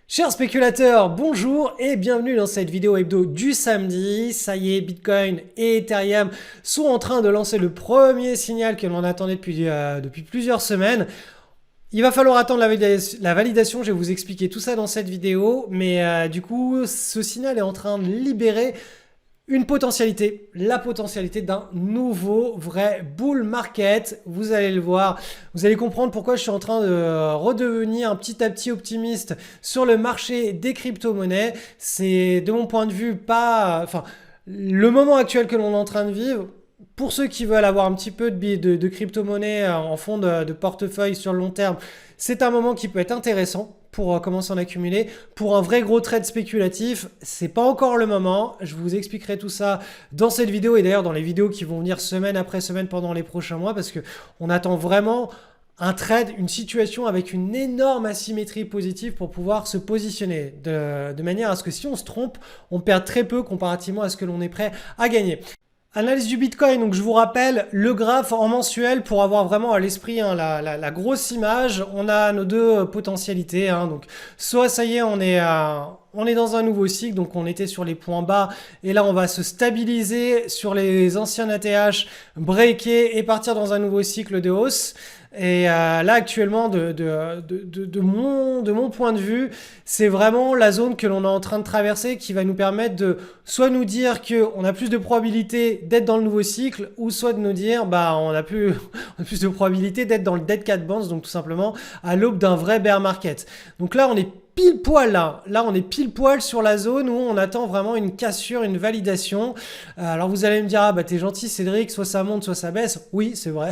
Chers spéculateurs, bonjour et bienvenue dans cette vidéo hebdo du samedi. Ça y est, Bitcoin et Ethereum sont en train de lancer le premier signal que l'on attendait depuis plusieurs semaines. Il va falloir attendre la validation, je vais vous expliquer tout ça dans cette vidéo, mais du coup, ce signal est en train de libérer une potentialité, la potentialité d'un nouveau vrai bull market. Vous allez le voir, vous allez comprendre pourquoi je suis en train de redevenir petit à petit optimiste sur le marché des crypto-monnaies. C'est de mon point de vue le moment actuel que l'on est en train de vivre. Pour ceux qui veulent avoir un petit peu de crypto-monnaie en fond de portefeuille sur le long terme, c'est un moment qui peut être intéressant pour commencer à en accumuler. Pour un vrai gros trade spéculatif, c'est pas encore le moment. Je vous expliquerai tout ça dans cette vidéo et d'ailleurs dans les vidéos qui vont venir semaine après semaine pendant les prochains mois parce qu'on attend vraiment un trade, une situation avec une énorme asymétrie positive pour pouvoir se positionner de manière à ce que si on se trompe, on perd très peu comparativement à ce que l'on est prêt à gagner. Analyse du Bitcoin, donc je vous rappelle le graphe en mensuel pour avoir vraiment à l'esprit la grosse image. On a nos deux potentialités, donc soit ça y est, on est dans un nouveau cycle, donc on était sur les points bas et là on va se stabiliser sur les anciens ATH, breaker et partir dans un nouveau cycle de hausse. Et là actuellement de mon point de vue, c'est vraiment la zone que l'on est en train de traverser qui va nous permettre de soit nous dire qu'on a plus de probabilité d'être dans le nouveau cycle, ou soit de nous dire on a plus de probabilité d'être dans le dead cat bounce, donc tout simplement à l'aube d'un vrai bear market. Donc là on est pile poil là on est pile poil sur la zone où on attend vraiment une cassure, une validation. Alors vous allez me dire t'es gentil Cédric, soit ça monte soit ça baisse. Oui c'est vrai,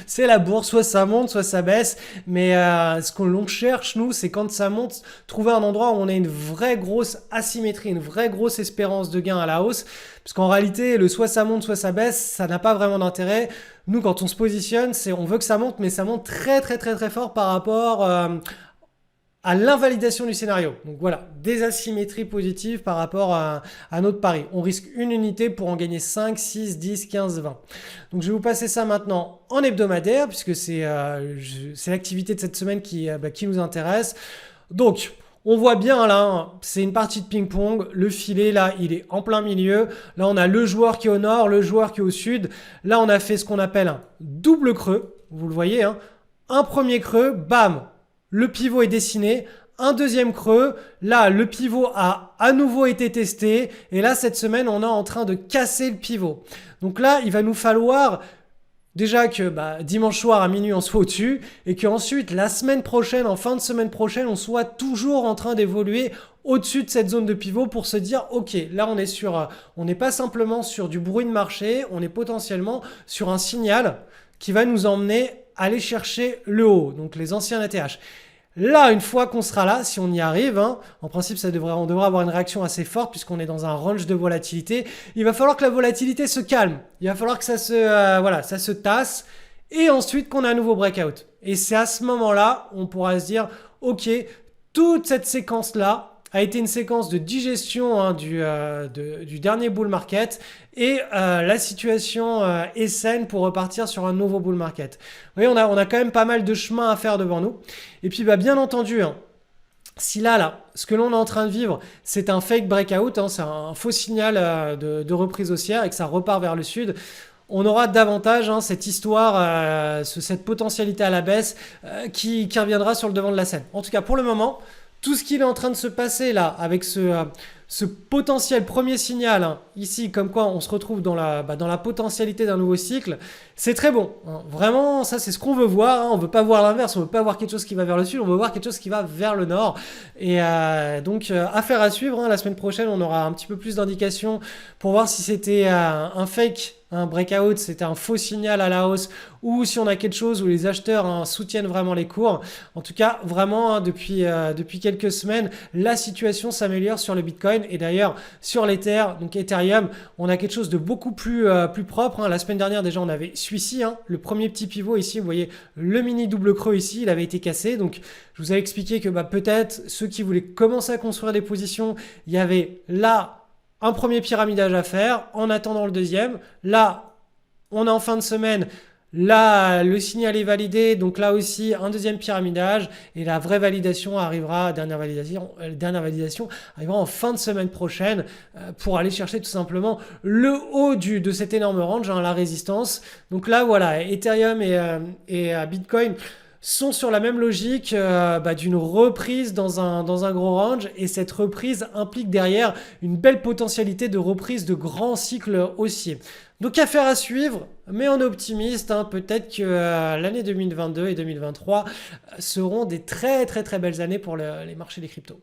c'est la bourse, soit ça monte soit ça baisse, mais ce que l'on cherche nous c'est quand ça monte, trouver un endroit où on a une vraie grosse asymétrie, une vraie grosse espérance de gain à la hausse, parce qu'en réalité le soit ça monte soit ça baisse, ça n'a pas vraiment d'intérêt. Nous quand on se positionne, on veut que ça monte, mais ça monte très très très très fort par rapport à l'invalidation du scénario. Donc voilà, des asymétries positives par rapport à notre pari. On risque une unité pour en gagner 5, 6, 10, 15, 20. Donc je vais vous passer ça maintenant en hebdomadaire, puisque c'est l'activité de cette semaine qui nous intéresse. Donc, on voit bien là, c'est une partie de ping-pong. Le filet là, il est en plein milieu. Là, on a le joueur qui est au nord, le joueur qui est au sud. Là, on a fait ce qu'on appelle un double creux. Vous le voyez, un premier creux, bam, le pivot est dessiné. Un deuxième creux, là le pivot a à nouveau été testé et là cette semaine on est en train de casser le pivot. Donc là il va nous falloir déjà que dimanche soir à minuit on soit au-dessus et qu'ensuite la semaine prochaine, en fin de semaine prochaine, on soit toujours en train d'évoluer au-dessus de cette zone de pivot pour se dire ok, là on n'est pas simplement sur du bruit de marché, on est potentiellement sur un signal qui va nous emmener à aller chercher le haut, donc les anciens ATH. Là, une fois qu'on sera là, si on y arrive, en principe, on devrait avoir une réaction assez forte puisqu'on est dans un range de volatilité. Il va falloir que la volatilité se calme. Il va falloir que ça se tasse et ensuite qu'on ait un nouveau breakout. Et c'est à ce moment-là, on pourra se dire, ok, toute cette séquence-là a été une séquence de digestion du dernier bull market et la situation est saine pour repartir sur un nouveau bull market. Vous voyez, on a quand même pas mal de chemin à faire devant nous. Et puis bien entendu, si là, ce que l'on est en train de vivre, c'est un fake breakout, c'est un faux signal de reprise haussière et que ça repart vers le sud, on aura davantage cette histoire, cette potentialité à la baisse qui reviendra sur le devant de la scène. En tout cas, pour le moment, tout ce qui est en train de se passer là, avec ce potentiel premier signal, ici, comme quoi on se retrouve dans la potentialité d'un nouveau cycle, c'est très bon. Vraiment, ça c'est ce qu'on veut voir. On ne veut pas voir l'inverse, on ne veut pas voir quelque chose qui va vers le sud, on veut voir quelque chose qui va vers le nord. Et donc, affaire à suivre. La semaine prochaine, on aura un petit peu plus d'indications pour voir si c'était un fake. Un breakout, c'était un faux signal à la hausse ou si on a quelque chose où les acheteurs soutiennent vraiment les cours. En tout cas, vraiment, depuis quelques semaines, la situation s'améliore sur le Bitcoin et d'ailleurs sur l'Ether, donc Ethereum, on a quelque chose de beaucoup plus propre. La semaine dernière, déjà, on avait celui-ci, le premier petit pivot ici, vous voyez le mini double creux ici, il avait été cassé. Donc, je vous avais expliqué que peut-être ceux qui voulaient commencer à construire des positions, il y avait là un premier pyramidage à faire en attendant le deuxième. Là, on est en fin de semaine. Là, le signal est validé, donc là aussi un deuxième pyramidage et la vraie validation arrivera, dernière validation arrivera en fin de semaine prochaine pour aller chercher tout simplement le haut de cet énorme range, la résistance. Donc là voilà, Ethereum et Bitcoin sont sur la même logique d'une reprise dans un gros range et cette reprise implique derrière une belle potentialité de reprise de grands cycles haussiers. Donc affaire à suivre, mais on est optimiste, peut-être que l'année 2022 et 2023 seront des très très très belles années pour les marchés des cryptos.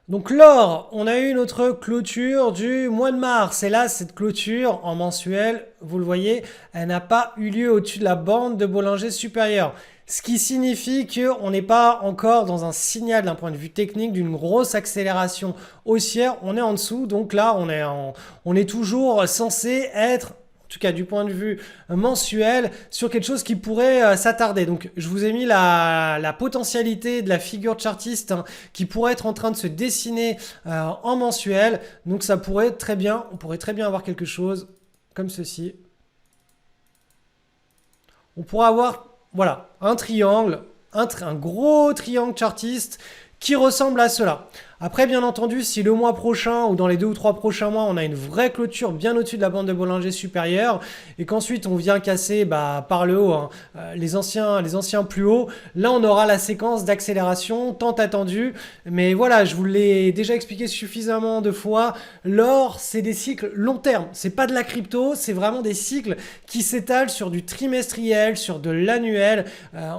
Donc l'or, on a eu notre clôture du mois de mars. Et là, cette clôture en mensuel, vous le voyez, elle n'a pas eu lieu au-dessus de la bande de Bollinger supérieure. Ce qui signifie qu'on n'est pas encore dans un signal d'un point de vue technique d'une grosse accélération haussière. On est en dessous, donc là, on est toujours censé être, en tout cas du point de vue mensuel, sur quelque chose qui pourrait s'attarder. Donc je vous ai mis la potentialité de la figure chartiste qui pourrait être en train de se dessiner en mensuel. Donc ça pourrait très bien, on pourrait très bien avoir quelque chose comme ceci. On pourrait avoir, voilà, un triangle, un gros triangle chartiste qui ressemble à cela. Après, bien entendu, si le mois prochain ou dans les 2 ou 3 prochains mois, on a une vraie clôture bien au-dessus de la bande de Bollinger supérieure et qu'ensuite on vient casser par le haut les anciens plus hauts, là on aura la séquence d'accélération tant attendue. Mais voilà, je vous l'ai déjà expliqué suffisamment de fois, l'or c'est des cycles long terme, c'est pas de la crypto, c'est vraiment des cycles qui s'étalent sur du trimestriel, sur de l'annuel.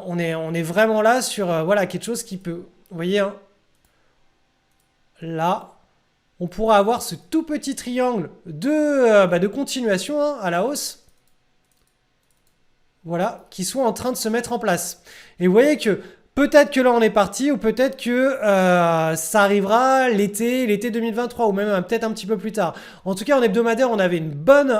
On est vraiment là sur quelque chose qui peut, vous voyez, là, on pourra avoir ce tout petit triangle de continuation à la hausse. Voilà, qui soit en train de se mettre en place. Et vous voyez que peut-être que là on est parti ou peut-être que ça arrivera l'été 2023 ou même peut-être un petit peu plus tard. En tout cas, en hebdomadaire, on avait une bonne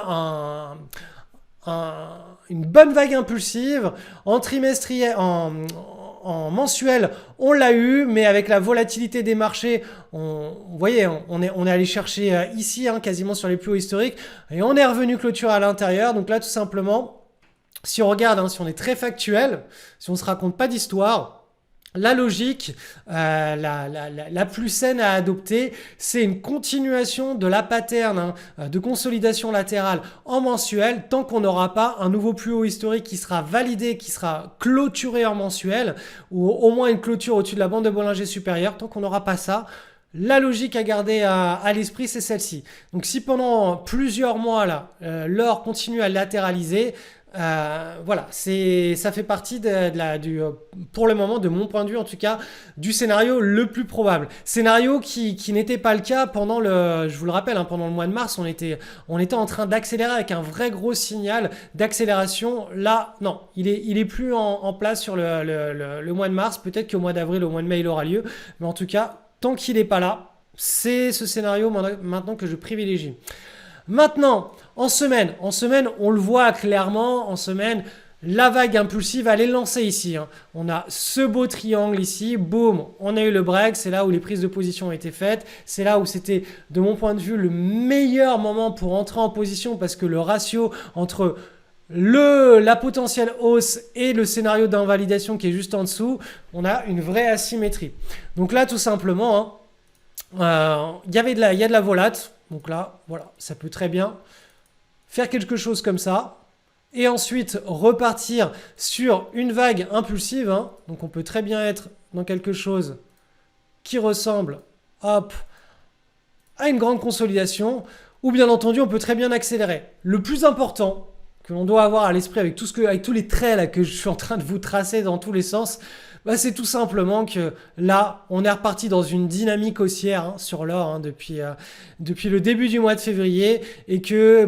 vague impulsive. En trimestriel, en mensuel, on l'a eu, mais avec la volatilité des marchés, vous voyez, on est allé chercher ici, quasiment sur les plus hauts historiques, et on est revenu clôture à l'intérieur. Donc là, tout simplement, si on regarde, si on est très factuel, si on ne se raconte pas d'histoire, la logique la plus saine à adopter, c'est une continuation de la pattern de consolidation latérale en mensuel tant qu'on n'aura pas un nouveau plus haut historique qui sera validé, qui sera clôturé en mensuel ou au moins une clôture au-dessus de la bande de Bollinger supérieure. Tant qu'on n'aura pas ça, la logique à garder à l'esprit, c'est celle-ci. Donc si pendant plusieurs mois là, l'or continue à latéraliser, voilà, ça fait partie pour le moment, de mon point de vue en tout cas, du scénario le plus probable. Scénario qui n'était pas le cas pendant je vous le rappelle, pendant le mois de mars, on était en train d'accélérer avec un vrai gros signal d'accélération. Là, non, il est plus en place sur le mois de mars. Peut-être qu'au mois d'avril, au mois de mai, il aura lieu. Mais en tout cas, tant qu'il n'est pas là, c'est ce scénario maintenant que je privilégie. Maintenant, en semaine, on le voit clairement, en semaine, la vague impulsive, elle est lancée ici. On a ce beau triangle ici, boum, on a eu le break, c'est là où les prises de position ont été faites, c'est là où c'était, de mon point de vue, le meilleur moment pour entrer en position parce que le ratio entre la potentielle hausse et le scénario d'invalidation qui est juste en dessous, on a une vraie asymétrie. Donc là, tout simplement, il y a de la volate. Donc là, voilà, ça peut très bien faire quelque chose comme ça. Et ensuite, repartir sur une vague impulsive. Donc on peut très bien être dans quelque chose qui ressemble, hop, à une grande consolidation. Ou bien entendu, on peut très bien accélérer. Le plus important que l'on doit avoir à l'esprit avec tous les traits là, que je suis en train de vous tracer dans tous les sens, c'est tout simplement que là, on est reparti dans une dynamique haussière sur l'or depuis le début du mois de février et que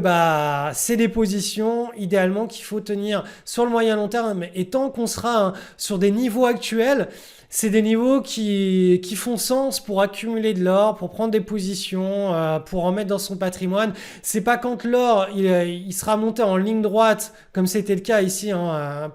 c'est des positions idéalement qu'il faut tenir sur le moyen long terme. Et tant qu'on sera sur des niveaux actuels, c'est des niveaux qui font sens pour accumuler de l'or, pour prendre des positions, pour en mettre dans son patrimoine. C'est pas quand l'or il sera monté en ligne droite, comme c'était le cas ici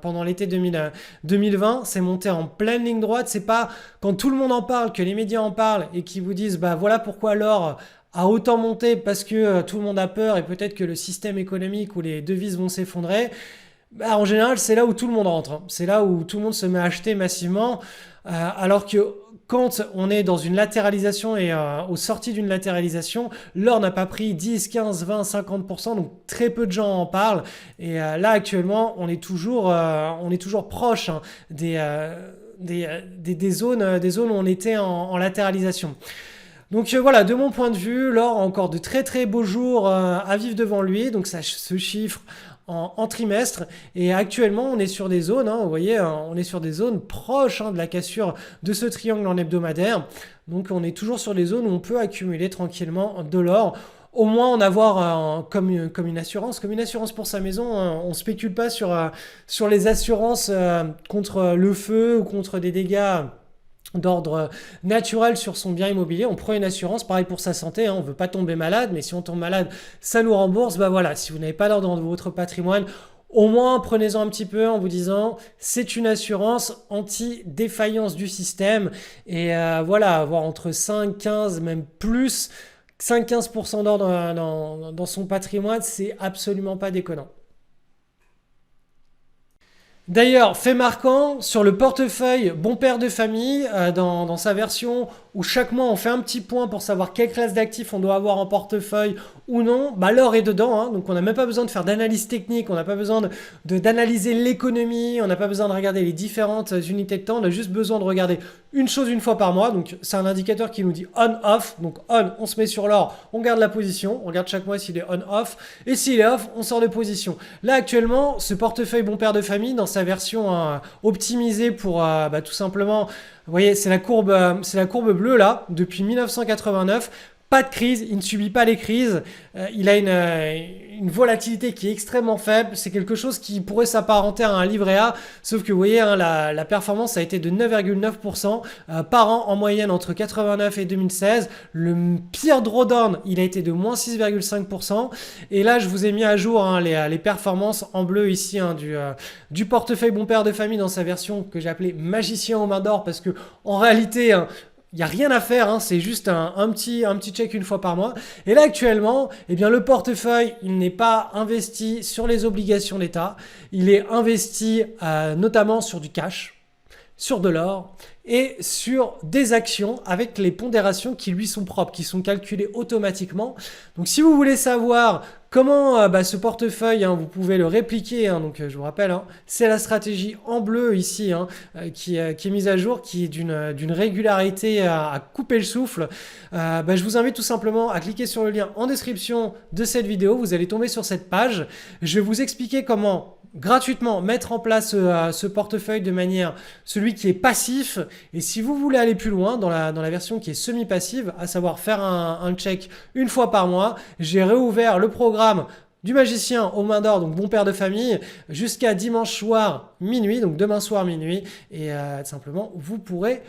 pendant l'été 2020, c'est monté en pleine ligne droite. C'est pas quand tout le monde en parle, que les médias en parlent et qui vous disent voilà pourquoi l'or a autant monté parce que tout le monde a peur et peut-être que le système économique ou les devises vont s'effondrer. Bah, en général, c'est là où tout le monde rentre, hein. C'est là où tout le monde se met à acheter massivement. Alors que quand on est dans une latéralisation et aux sorties d'une latéralisation, l'or n'a pas pris 10, 15, 20, 50%, donc très peu de gens en parlent. Et là, actuellement, on est toujours proche, hein, des zones où on était en latéralisation. Donc voilà, de mon point de vue, l'or a encore de très très beaux jours à vivre devant lui, donc ça se chiffre en trimestre. Et actuellement, on est sur des zones, hein, vous voyez, on est sur des zones proches, hein, de la cassure de ce triangle en hebdomadaire. Donc on est toujours sur des zones où on peut accumuler tranquillement de l'or. Au moins en avoir comme une assurance, pour sa maison, hein. On ne spécule pas sur les assurances contre le feu ou contre des dégâts d'ordre naturel sur son bien immobilier. On prend une assurance, pareil pour sa santé, hein. On ne veut pas tomber malade, mais si on tombe malade, ça nous rembourse. Bah voilà, si vous n'avez pas l'ordre dans votre patrimoine, au moins prenez-en un petit peu en vous disant c'est une assurance anti-défaillance du système. Et voilà, avoir entre 5, 15, même plus, 5-15% d'ordre dans son patrimoine, c'est absolument pas déconnant. D'ailleurs, fait marquant, sur le portefeuille Bon Père de Famille, dans sa version où chaque mois on fait un petit point pour savoir quelle classe d'actifs on doit avoir en portefeuille ou non, bah l'or est dedans, hein. Donc on n'a même pas besoin de faire d'analyse technique, on n'a pas besoin d'analyser l'économie, on n'a pas besoin de regarder les différentes unités de temps, on a juste besoin de regarder une chose une fois par mois. Donc c'est un indicateur qui nous dit on-off. Donc on, on se met sur l'or, on garde la position, on regarde chaque mois s'il est on-off, et s'il est off, on sort de position. Là actuellement, ce portefeuille Bon Père de Famille, dans sa version optimisée pour tout simplement, vous voyez, c'est la courbe bleue là, depuis 1989. Pas de crise, il ne subit pas les crises, il a une volatilité qui est extrêmement faible, c'est quelque chose qui pourrait s'apparenter à un livret A, sauf que vous voyez, hein, la performance a été de 9,9% par an en moyenne entre 89 et 2016. Le pire drawdown, il a été de moins 6,5%. Et là, je vous ai mis à jour, hein, les performances en bleu ici, hein, du portefeuille Bon Père de Famille dans sa version que j'ai appelée Magicien aux mains d'or, parce que en réalité, hein, il n'y a rien à faire, hein, c'est juste un petit check une fois par mois. Et là actuellement, eh bien, le portefeuille, il n'est pas investi sur les obligations d'État, il est investi notamment sur du cash, sur de l'or et sur des actions avec les pondérations qui lui sont propres, qui sont calculées automatiquement. Donc si vous voulez savoir comment ce portefeuille, hein, vous pouvez le répliquer, hein, donc je vous rappelle, hein, c'est la stratégie en bleu ici, hein, qui est mise à jour, qui est d'une régularité à couper le souffle. Je vous invite tout simplement à cliquer sur le lien en description de cette vidéo, vous allez tomber sur cette page. Je vais vous expliquer comment gratuitement mettre en place ce portefeuille de manière celui qui est passif. Et si vous voulez aller plus loin dans la version qui est semi-passive, à savoir faire un check une fois par mois, j'ai réouvert le programme du magicien aux mains d'or, donc Bon Père de Famille, jusqu'à dimanche soir minuit, donc demain soir minuit. Et simplement, vous pourrez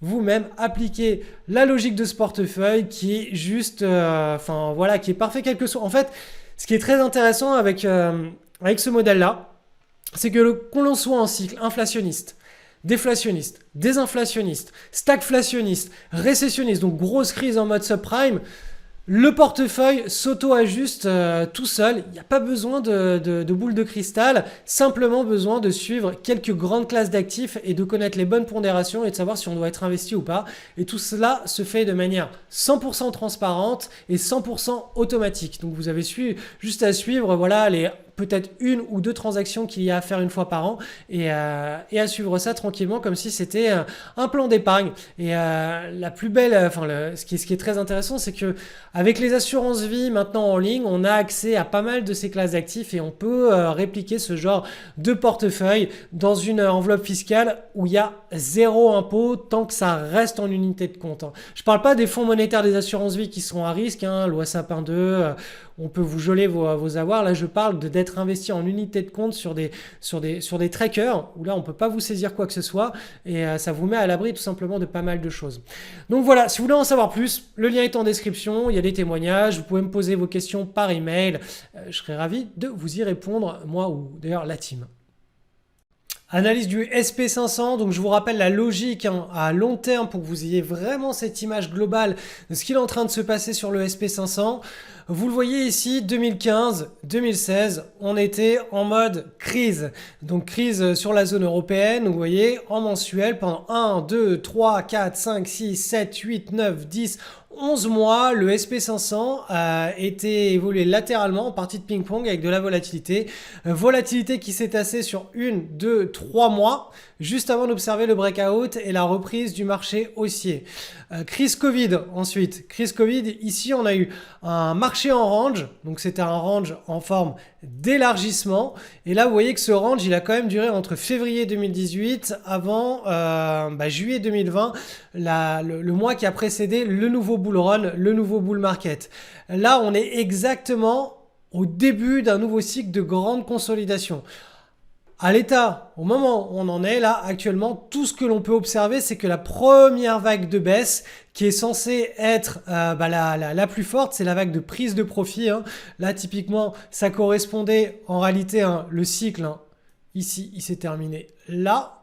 vous-même appliquer la logique de ce portefeuille qui est juste, voilà, qui est parfait quel que soit. En fait, ce qui est très intéressant avec ce modèle-là, c'est que qu'on l'on soit en cycle inflationniste, déflationniste, désinflationniste, stagflationniste, récessionniste, donc grosse crise en mode subprime, le portefeuille s'auto-ajuste tout seul. Il n'y a pas besoin de boule de cristal, simplement besoin de suivre quelques grandes classes d'actifs et de connaître les bonnes pondérations et de savoir si on doit être investi ou pas. Et tout cela se fait de manière 100% transparente et 100% automatique. Donc vous avez juste à suivre, voilà, peut-être une ou deux transactions qu'il y a à faire une fois par an et à suivre ça tranquillement comme si c'était un plan d'épargne. Et la plus belle, ce qui est très intéressant, c'est que avec les assurances vie maintenant en ligne, on a accès à pas mal de ces classes d'actifs et on peut répliquer ce genre de portefeuille dans une enveloppe fiscale où il y a zéro impôt tant que ça reste en unité de compte, hein. Je parle pas des fonds monétaires des assurances vie qui sont à risque, hein, loi Sapin 2, on peut vous geler vos avoirs. Là, je parle d'être investi en unité de compte sur des trackers où là, on ne peut pas vous saisir quoi que ce soit et ça vous met à l'abri tout simplement de pas mal de choses. Donc voilà, si vous voulez en savoir plus, le lien est en description. Il y a des témoignages. Vous pouvez me poser vos questions par email. Je serai ravi de vous y répondre, moi ou d'ailleurs la team. Analyse du SP500, donc je vous rappelle la logique à long terme pour que vous ayez vraiment cette image globale de ce qu'il est en train de se passer sur le SP500. Vous le voyez ici, 2015, 2016, on était en mode crise. Donc crise sur la zone européenne, donc vous voyez, en mensuel, pendant 1, 2, 3, 4, 5, 6, 7, 8, 9, 10, 11 mois, le SP500 a été évolué latéralement en partie de ping-pong avec de la volatilité. Volatilité qui s'est tassée sur 1, 2, 3 mois, juste avant d'observer le breakout et la reprise du marché haussier. Crise Covid ensuite. Crise Covid, ici on a eu un marché en range, donc c'était un range en forme d'élargissement. Et là vous voyez que ce range il a quand même duré entre février 2018 avant juillet 2020, le mois qui a précédé le nouveau bull run, le nouveau bull market. Là on est exactement au début d'un nouveau cycle de grande consolidation. À l'état, au moment où on en est là, actuellement, tout ce que l'on peut observer, c'est que la première vague de baisse, qui est censée être la plus forte, c'est la vague de prise de profit. Là, typiquement, ça correspondait en réalité, le cycle, ici, il s'est terminé là.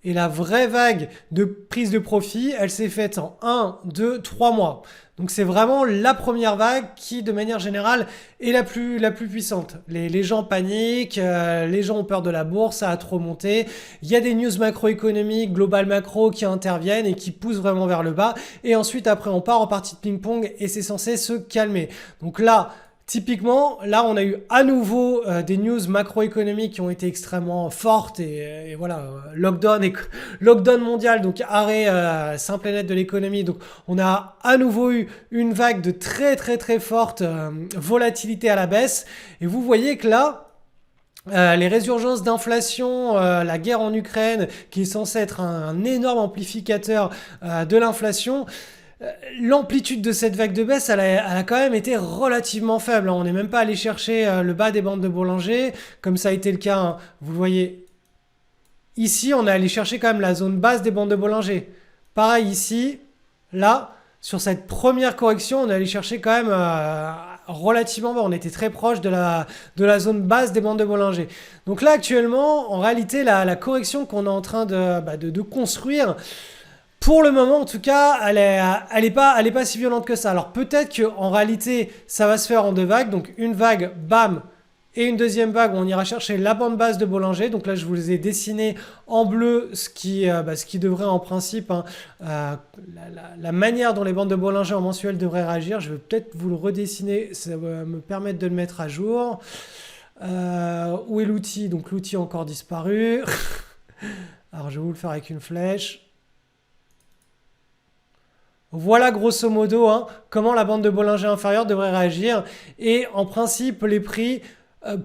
Et la vraie vague de prise de profit, elle s'est faite en 1, 2, 3 mois. Donc c'est vraiment la première vague qui, de manière générale, est la plus puissante. Les gens paniquent, les gens ont peur de la bourse, ça a trop monté. Il y a des news macroéconomiques, global macro qui interviennent et qui poussent vraiment vers le bas. Et ensuite, après, on part en partie de ping-pong et c'est censé se calmer. Donc là, typiquement, là, on a eu à nouveau des news macroéconomiques qui ont été extrêmement fortes et voilà, lockdown mondial, donc arrêt simple et net de l'économie. Donc, on a à nouveau eu une vague de très très très forte volatilité à la baisse. Et vous voyez que là, les résurgences d'inflation, la guerre en Ukraine, qui est censée être un énorme amplificateur de l'inflation. L'amplitude de cette vague de baisse, elle a quand même été relativement faible. On n'est même pas allé chercher le bas des bandes de Bollinger, comme ça a été le cas, vous le voyez. Ici, on est allé chercher quand même la zone basse des bandes de Bollinger. Pareil ici, là, sur cette première correction, on est allé chercher quand même relativement bas. On était très proche de la zone basse des bandes de Bollinger. Donc là, actuellement, en réalité, la correction qu'on est en train de construire, pour le moment, en tout cas, elle est pas si violente que ça. Alors peut-être qu'en réalité, ça va se faire en deux vagues. Donc une vague, bam, et une deuxième vague où on ira chercher la bande basse de Bollinger. Donc là, je vous les ai dessinés en bleu, ce qui devrait en principe, la manière dont les bandes de Bollinger en mensuel devraient réagir. Je vais peut-être vous le redessiner, ça va me permettre de le mettre à jour. Où est l'outil? Donc l'outil a encore disparu. Alors je vais vous le faire avec une flèche. Voilà grosso modo comment la bande de Bollinger inférieure devrait réagir. Et en principe, les prix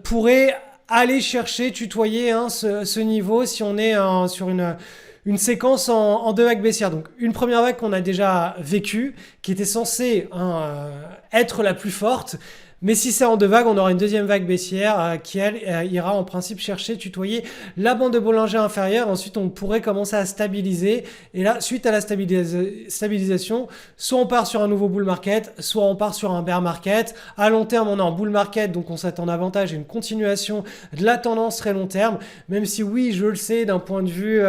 pourraient aller chercher, tutoyer ce niveau si on est sur une séquence en deux vagues baissières. Donc une première vague qu'on a déjà vécue, qui était censée être la plus forte. Mais si c'est en deux vagues, on aura une deuxième vague baissière qui, elle, ira en principe chercher, tutoyer la bande de Bollinger inférieure. Ensuite, on pourrait commencer à stabiliser. Et là, suite à la stabilisation, soit on part sur un nouveau bull market, soit on part sur un bear market. À long terme, on est en bull market, donc on s'attend davantage à une continuation de la tendance très long terme. Même si oui, je le sais, d'un point de vue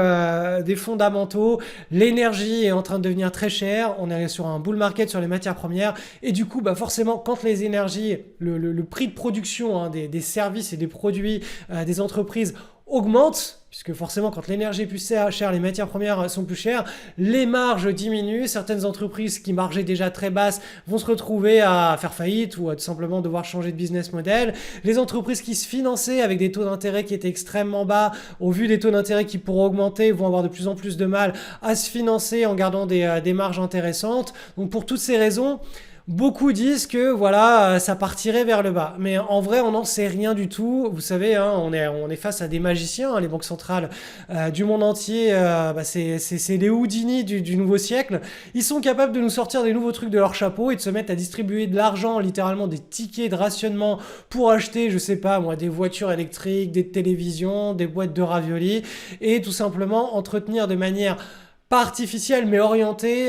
des fondamentaux, l'énergie est en train de devenir très chère. On est sur un bull market sur les matières premières. Et du coup, forcément, quand les énergies, le prix de production des services et des produits des entreprises augmente, puisque forcément quand l'énergie est plus chère, les matières premières sont plus chères, les marges diminuent, certaines entreprises qui margeaient déjà très basses vont se retrouver à faire faillite ou à tout simplement devoir changer de business model. Les entreprises qui se finançaient avec des taux d'intérêt qui étaient extrêmement bas, au vu des taux d'intérêt qui pourront augmenter, vont avoir de plus en plus de mal à se financer en gardant des marges intéressantes. Donc pour toutes ces raisons, beaucoup disent que voilà, ça partirait vers le bas. Mais en vrai, on n'en sait rien du tout. Vous savez, on est face à des magiciens. Les banques centrales du monde entier, c'est les Houdini du nouveau siècle. Ils sont capables de nous sortir des nouveaux trucs de leur chapeau et de se mettre à distribuer de l'argent, littéralement des tickets de rationnement pour acheter, je sais pas moi, des voitures électriques, des télévisions, des boîtes de raviolis et tout simplement entretenir de manière pas artificielle mais orientée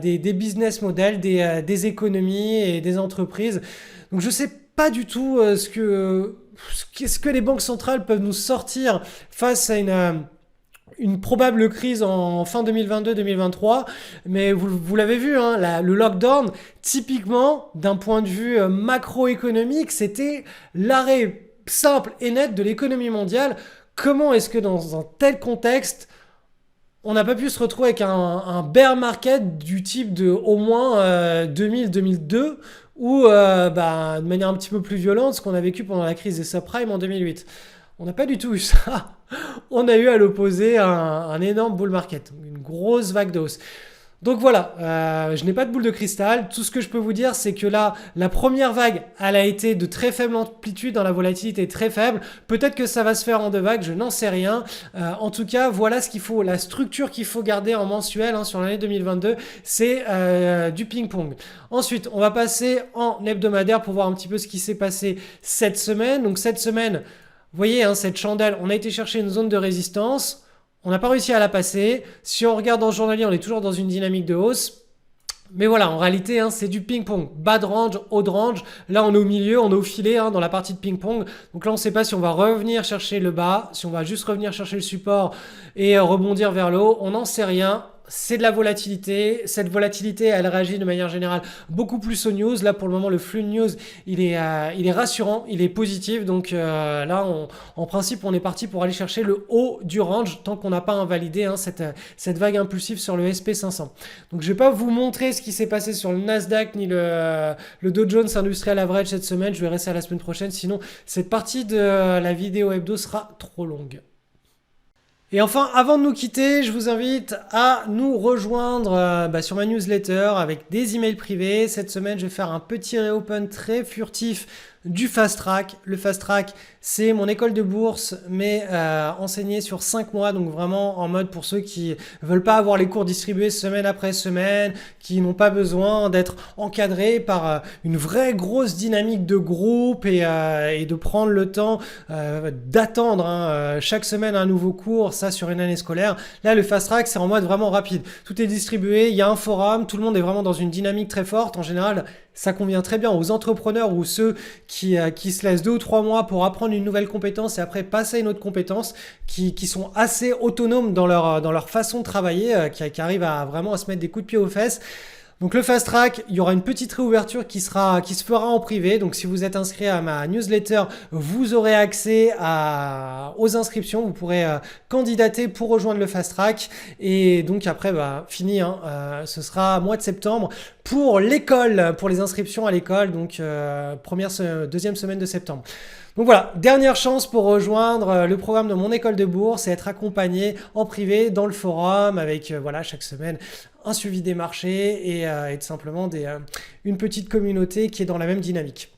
des business models, des économies et des entreprises. Donc je sais pas du tout qu'est-ce que les banques centrales peuvent nous sortir face à une probable crise en fin 2022-2023, mais vous l'avez vu, hein, le lockdown, typiquement, d'un point de vue macroéconomique, c'était l'arrêt simple et net de l'économie mondiale. Comment est-ce que dans un tel contexte, on n'a pas pu se retrouver avec un bear market du type de au moins 2000-2002 ou de manière un petit peu plus violente ce qu'on a vécu pendant la crise des subprimes en 2008. On n'a pas du tout eu ça. On a eu à l'opposé un énorme bull market, une grosse vague de hausse. Donc voilà, je n'ai pas de boule de cristal. Tout ce que je peux vous dire, c'est que là, la première vague, elle a été de très faible amplitude dans la volatilité très faible. Peut-être que ça va se faire en 2 vagues, je n'en sais rien. En tout cas, voilà ce qu'il faut, la structure qu'il faut garder en mensuel sur l'année 2022, c'est du ping-pong. Ensuite, on va passer en hebdomadaire pour voir un petit peu ce qui s'est passé cette semaine. Donc cette semaine, vous voyez, cette chandelle, on a été chercher une zone de résistance. On n'a pas réussi à la passer. Si on regarde en journalier, on est toujours dans une dynamique de hausse. Mais voilà, en réalité, c'est du ping-pong. Bas de range, haut de range. Là, on est au milieu, on est au filet dans la partie de ping-pong. Donc là, on ne sait pas si on va revenir chercher le bas, si on va juste revenir chercher le support et rebondir vers le haut. On n'en sait rien. C'est de la volatilité. Cette volatilité, elle réagit de manière générale beaucoup plus aux news. Là, pour le moment, le flux de news, il est rassurant, il est positif. Donc là, en principe, on est parti pour aller chercher le haut du range tant qu'on n'a pas invalidé cette vague impulsive sur le SP500. Donc, je ne vais pas vous montrer ce qui s'est passé sur le Nasdaq ni le Dow Jones Industrial Average cette semaine. Je verrai ça la semaine prochaine. Sinon, cette partie de la vidéo hebdo sera trop longue. Et enfin, avant de nous quitter, je vous invite à nous rejoindre sur ma newsletter avec des emails privés. Cette semaine, je vais faire un petit reopen très furtif du Fast Track. Le Fast Track, c'est mon école de bourse, mais enseignée sur 5 mois, donc vraiment en mode pour ceux qui veulent pas avoir les cours distribués semaine après semaine, qui n'ont pas besoin d'être encadrés par une vraie grosse dynamique de groupe et de prendre le temps d'attendre chaque semaine un nouveau cours, ça sur une année scolaire. Là, le Fast Track, c'est en mode vraiment rapide. Tout est distribué, il y a un forum, tout le monde est vraiment dans une dynamique très forte. En général, ça convient très bien aux entrepreneurs ou ceux qui se laissent 2 ou 3 mois pour apprendre une nouvelle compétence et après passer à une autre compétence, qui sont assez autonomes dans leur façon de travailler, qui arrivent à se mettre des coups de pied aux fesses. Donc le Fast Track, il y aura une petite réouverture qui se fera en privé. Donc si vous êtes inscrit à ma newsletter, vous aurez accès aux inscriptions. Vous pourrez candidater pour rejoindre le Fast Track. Et donc après, fini. Ce sera mois de septembre pour l'école, pour les inscriptions à l'école. Donc deuxième semaine de septembre. Donc voilà, dernière chance pour rejoindre le programme de mon école de bourse et être accompagné en privé dans le forum avec chaque semaine un suivi des marchés et tout simplement une petite communauté qui est dans la même dynamique.